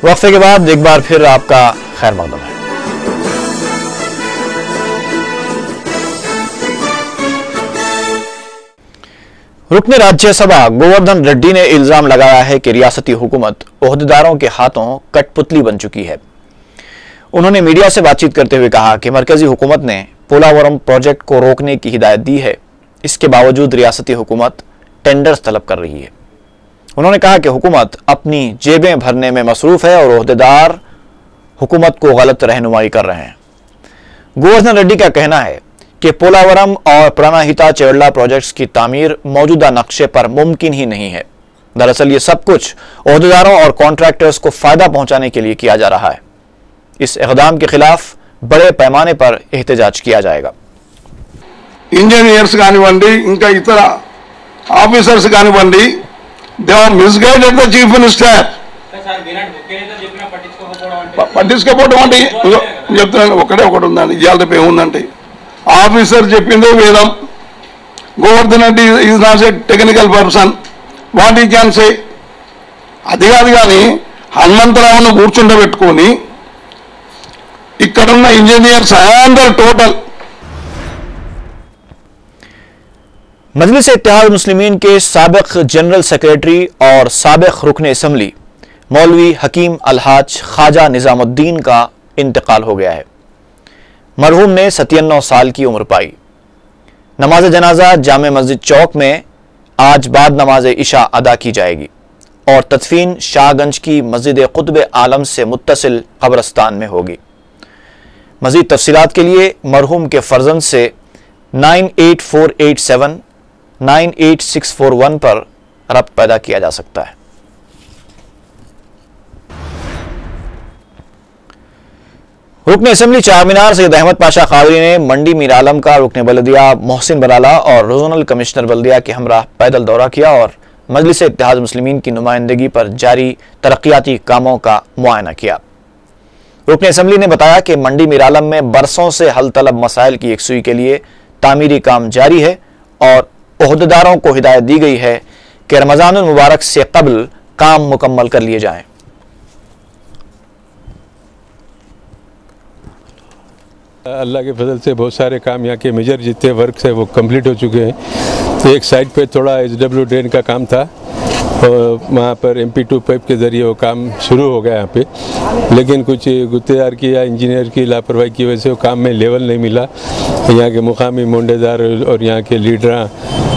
वक्फे के बाद एक बार फिर आपका खैर मकदम है। रुकने राज्यसभा गोवर्धन रेड्डी ने इल्जाम लगाया है कि रियासती हुकूमत ओहदेदारों के हाथों कठपुतली बन चुकी है। उन्होंने मीडिया से बातचीत करते हुए कहा कि मरकजी हुकूमत ने पोलावरम प्रोजेक्ट को रोकने की हिदायत दी है, इसके बावजूद रियासती हुकूमत टेंडर्स तलब कर रही है। उन्होंने कहा कि हुकूमत अपनी जेबें भरने में मसरूफ है और ओहदेदार हुकूमत को गलत रहनुमाई कर रहे हैं। गोवर्धन रेड्डी का कहना है कि पोलावरम और प्राणहिता चेवल्ला प्रोजेक्ट्स की तामीर मौजूदा नक्शे पर मुमकिन ही नहीं है। दरअसल ये सब कुछ ओहदेदारों और कॉन्ट्रैक्टर्स को फायदा पहुंचाने के लिए किया जा रहा है। इस इक़दाम के खिलाफ बड़े पैमाने पर एहतजाज किया जाएगा। इंजीनियर्स कानिव्वंడి ఇంకా ఇతర ఆఫీసర్స్ కానివ్వండి they are misguided the chief minister పట్టించుకోకపోవడం అంటే చెప్తున్నాను ఒకటి ఉందండి ఇవాళ రేపు ఏముందంటే ఆఫీసర్ చెప్పిందే వేదం Govardhan Reddy is not a technical person what ఈ క్యాన్ సే అది కాదు కానీ హనుమంతరావును కూర్చుండబెట్టుకొని इकड़ुन्न इंजीनियर्स अंदर टोटल। मजलिस इत्तेहाद मुस्लिमीन के साबिक जनरल सेक्रेटरी और साबिक रुकन असम्बली मौलवी हकीम अलहाज ख्वाजा निजामुद्दीन का इंतकाल हो गया है। मरहूम ने 97 साल की उम्र पाई। नमाज जनाजा जामे मस्जिद चौक में आज बाद नमाज इशा अदा की जाएगी और तदफीन शाहगंज की मस्जिद कुतुब आलम से मुत्तसिल कब्रस्तान में होगी। मजीद तफसीलात के लिए मरहूम के फर्जंद से 98487 98641 पर रब्त पैदा किया जा सकता है। रुकन असम्बली चारमीनार सैयद अहमद पाशा कादरी ने मंडी मीर आलम का रुकन बल्दिया मोहसिन बलाला और रीजनल कमिश्नर बल्दिया के हमरा पैदल दौरा किया और मजलिस इत्तेहाद मुस्लिमीन की नुमाइंदगी पर जारी तरक्याती कामों का मुआयना किया। रुकन असम्बली ने बताया कि मंडी मीर आलम में बरसों से हल तलब मसाइल की यकसुई के लिए तामीरी काम जारी है और ओहदेदारों को हिदायत दी गई है कि रमजान मुबारक से कबल काम मुकम्मल कर लिए जाएं। अल्लाह के फजल से बहुत सारे काम यहाँ के मेजर जितने वर्क है वो कंप्लीट हो चुके हैं। तो एक साइड पे थोड़ा SW ड्रेन का काम था और वहाँ पर MP2 पाइप के ज़रिए वो काम शुरू हो गया यहाँ पे, लेकिन कुछ गुत्तेदार की या इंजीनियर की लापरवाही की वजह से वो काम में लेवल नहीं मिला। यहाँ के मुकामी मुंडेदार और यहाँ के लीडर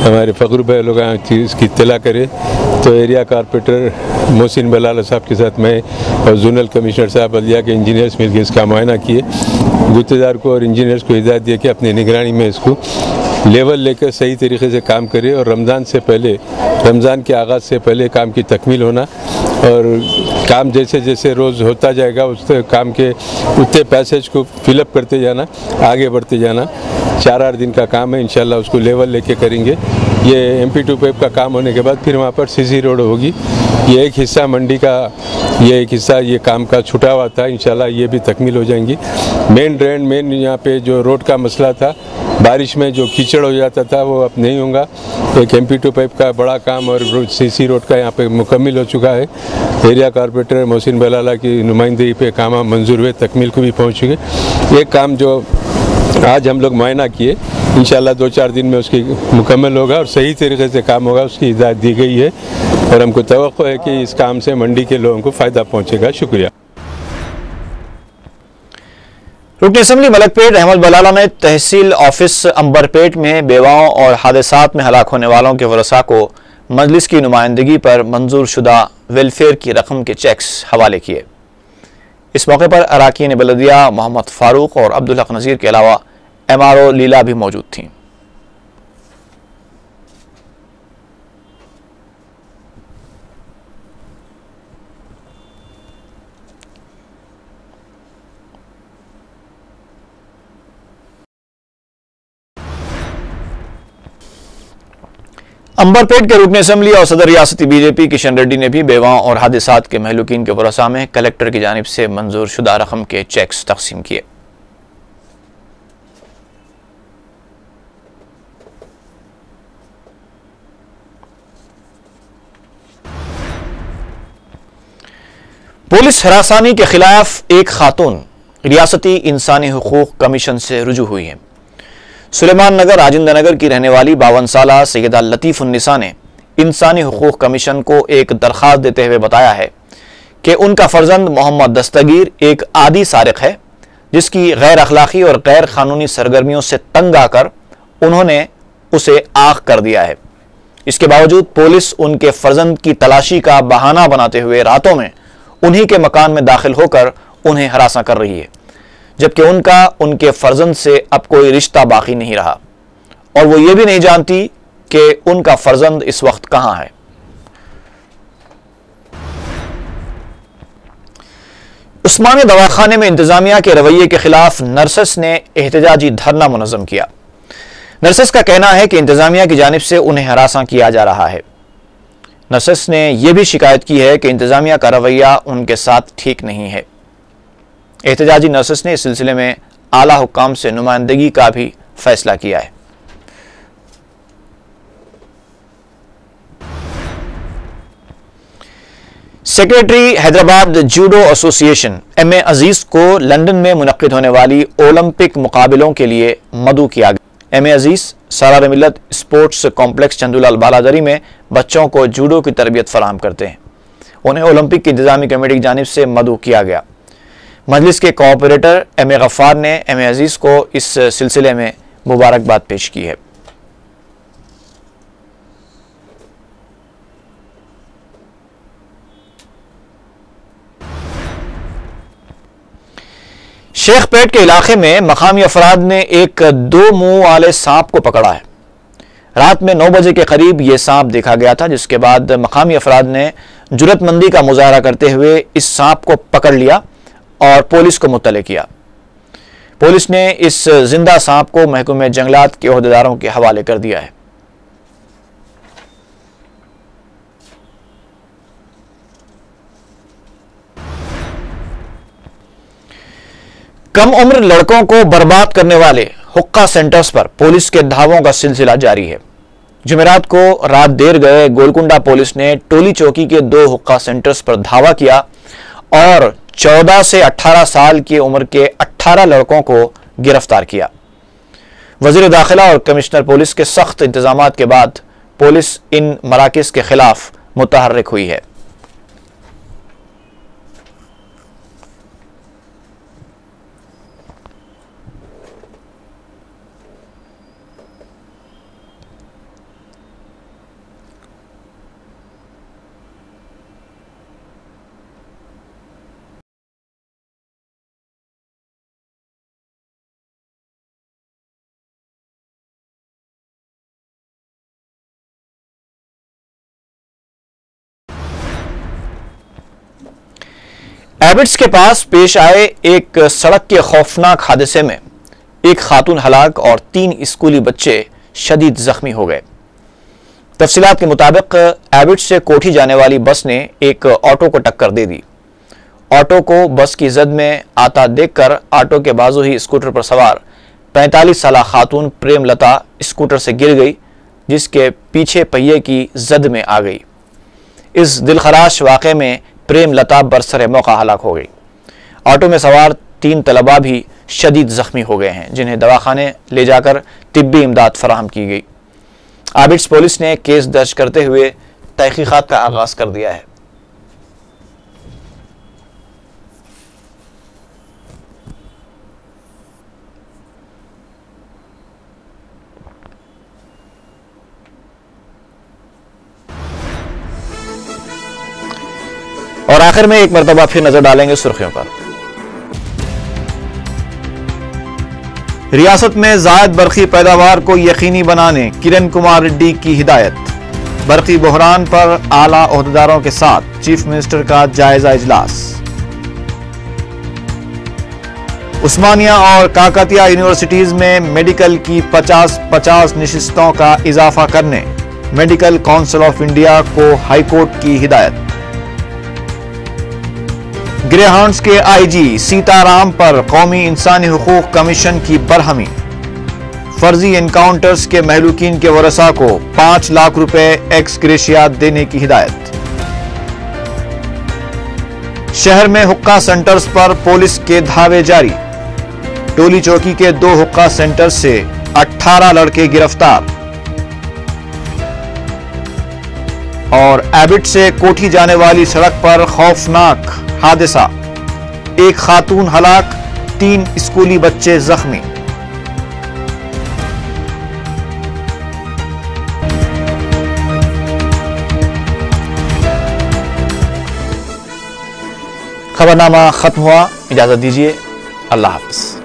हमारे फ़खर भाई लोग इसकी इत्तला करे तो एरिया कारपोरेटर मोहसिन बलाला साहब के साथ मैं और जोनल कमिश्नर साहब बल्दिया के इंजीनियर्स मिलकर इसका मुआयना किए। गुत्तेदार को और इंजीनियर्स को हिदायत दिया कि अपनी निगरानी में इसको लेवल लेकर सही तरीके से काम करे और रमज़ान के आगाज़ से पहले काम की तकमील होना और काम जैसे जैसे रोज़ होता जाएगा उस काम के उतने पैसेज को फिलअप करते जाना, आगे बढ़ते जाना। 4-8 दिन का काम है, इंशाल्लाह उसको लेवल लेके करेंगे। ये MP2 पाइप का काम होने के बाद फिर वहाँ पर CC रोड होगी। ये एक हिस्सा मंडी का, ये एक हिस्सा ये काम का छुटा हुआ था, इंशाल्लाह ये भी तकमील हो जाएंगी। मेन यहाँ पे जो रोड का मसला था, बारिश में जो कीचड़ हो जाता था वो अब नहीं होगा। एक MP2 पाइप का बड़ा काम और CC रोड का यहाँ पे मुकम्मल हो चुका है। एरिया कारपोरेटर मोहसिन बलाला की नुमाइंदगी पे काम मंजूर हुए, तकमील को भी पहुँच चुके। एक काम जो आज हम लोग मुआयना किए, इंशाल्लाह 2-4 दिन में उसकी मुकम्मल होगा और सही तरीके से काम होगा, उसकी हिदायत दी गई है और हमको तवक्को है कि इस काम से मंडी के लोगों को फ़ायदा पहुँचेगा। शुक्रिया। रुकन असम्बली मलकपेट अहमद बलाला ने तहसील ऑफिस अंबरपेट में बेवाओं और हादसात में हलाक होने वालों के वरसा को मजलिस की नुमाइंदगी पर मंजूर शुदा वेलफेयर की रकम के चेक्स हवाले किए। इस मौके पर अराकीन बल्दिया मोहम्मद फारूक और अब्दुल हक नज़ीर के अलावा MRO लीला भी मौजूद थीं। अंबरपेट के रुकन असम्बली और सदर रियासती BJP किशन रेड्डी ने भी बेवाओं और हादसात के महलूकीन के वरसा में कलेक्टर की जानिब से मंजूर शुदा रकम के चेक्स तकसीम किए। पुलिस हरासानी के खिलाफ एक खातून रियासती इंसानी हुकूक कमीशन से रुजू हुई है। सुलेमान नगर राजेंद्र नगर की रहने वाली 52 साला सैयदा लतीफ उन्निसा ने इंसानी हुकूक कमीशन को एक दरख्वास्त देते हुए बताया है कि उनका फर्जंद मोहम्मद दस्तगीर एक आदी सारिक है, जिसकी गैर अखलाकी और गैर कानूनी सरगर्मियों से तंग आकर उन्होंने उसे आग कर दिया है। इसके बावजूद पुलिस उनके फर्जंद की तलाशी का बहाना बनाते हुए रातों में उन्हीं के मकान में दाखिल होकर उन्हें हरासा कर रही है, जबकि उनका उनके फर्जंद से अब कोई रिश्ता बाकी नहीं रहा और वो ये भी नहीं जानती कि उनका फर्जंद इस वक्त कहां है। उस्मानिया दवाखाने में इंतजामिया के रवैये के खिलाफ नर्सेस ने एहतजाजी धरना मुनज़्ज़म किया। नर्सेस का कहना है कि इंतजामिया की जानिब से उन्हें हरासा किया जा रहा है। नर्सेस ने यह भी शिकायत की है कि इंतजामिया का रवैया उनके साथ ठीक नहीं है। एहतजाजी नर्सेस ने इस सिलसिले में आला हुक्काम से नुमाइंदगी का भी फैसला किया है। Secretary Hyderabad judo association MA. Aziz को लंदन में मुनक्किद होने वाली ओलंपिक मुकाबलों के लिए मदऊ किया गया। एम.ए. अजीज सालार मिल्लत स्पोर्ट्स कॉम्प्लेक्स चंदूलाल बालादरी में बच्चों को जूडो की तरबियत फराहम करते हैं। उन्हें ओलंपिक की इंतजामी कमेटी की जानिब से मदऊ किया गया। मजलिस के कोऑपरेटर एम.ए. गफ्फार ने एम.ए. अजीज को इस सिलसिले में मुबारकबाद पेश की है। शेखपेट के इलाके में मकामी अफराद ने एक 2 मुंह वाले सांप को पकड़ा है। रात में 9 बजे के करीब यह सांप देखा गया था, जिसके बाद मकामी अफराद ने जुर्रतमंदी का मुजाहरा करते हुए इस सांप को पकड़ लिया और पुलिस को मुत्तले किया। पुलिस ने इस जिंदा सांप को महकमे जंगलात के ओहदेदारों के हवाले कर दिया है। कम उम्र लड़कों को बर्बाद करने वाले हुक्का सेंटर्स पर पुलिस के धावों का सिलसिला जारी है। जुमेरात को रात देर गए गोलकुंडा पुलिस ने टोली चौकी के 2 हुक्का सेंटर्स पर धावा किया और 14 से 18 साल की उम्र के 18 लड़कों को गिरफ्तार किया। वजीर दाखिला और कमिश्नर पुलिस के सख्त इंतजामात के बाद पुलिस इन मराकिज के खिलाफ मुतहर्रिक हुई है। एबिट्स के पास पेश आए एक सड़क के खौफनाक हादसे में एक खातून हलाक और 3 स्कूली बच्चे शदीद जख्मी हो गए। तफसीलात के मुताबिक एबिट्स से कोठी जाने वाली बस ने एक ऑटो को टक्कर दे दी। ऑटो को बस की जद में आता देखकर ऑटो के बाजू ही स्कूटर पर सवार 45 साला खातून प्रेमलता स्कूटर से गिर गई, जिसके पीछे पहिए की जद में आ गई। इस दिलखराश वाक़े में प्रेमलता बरसरे मौका हलाक हो गई। ऑटो में सवार 3 तलबा भी शदीद जख्मी हो गए हैं, जिन्हें दवाखाने ले जाकर तिब्बी इमदाद फराहम की गई। एबिट्स पुलिस ने केस दर्ज करते हुए तहकीकात का आगाज कर दिया है। और आखिर में एक मरतबा फिर नजर डालेंगे सुर्खियों पर। रियासत में जायद बरकी पैदावार को यकीनी बनाने किरण कुमार रेड्डी की हिदायत। बरकी बहरान पर आला ओहदेदारों के साथ चीफ मिनिस्टर का जायजा इजलास। उस्मानिया और काकतिया यूनिवर्सिटीज में मेडिकल की 50-50 नशिस्तों का इजाफा करने मेडिकल काउंसिल ऑफ इंडिया को हाईकोर्ट की हिदायत। ग्रेहाउंड्स के आईजी सीताराम पर कौमी इंसानी हुकूक कमीशन की बरहमी। फर्जी एनकाउंटर्स के महलूकीन के वरसा को 5 लाख रुपए एक्स ग्रेशिया देने की हिदायत। शहर में हुक्का सेंटर्स पर पुलिस के धावे जारी। टोली चौकी के 2 हुक्का सेंटर से 18 लड़के गिरफ्तार। और एबिट से कोठी जाने वाली सड़क पर खौफनाक हादसा, एक खातून हलाक, 3 स्कूली बच्चे जख्मी। खबरनामा खत्म हुआ, इजाजत दीजिए, अल्लाह हाफिज।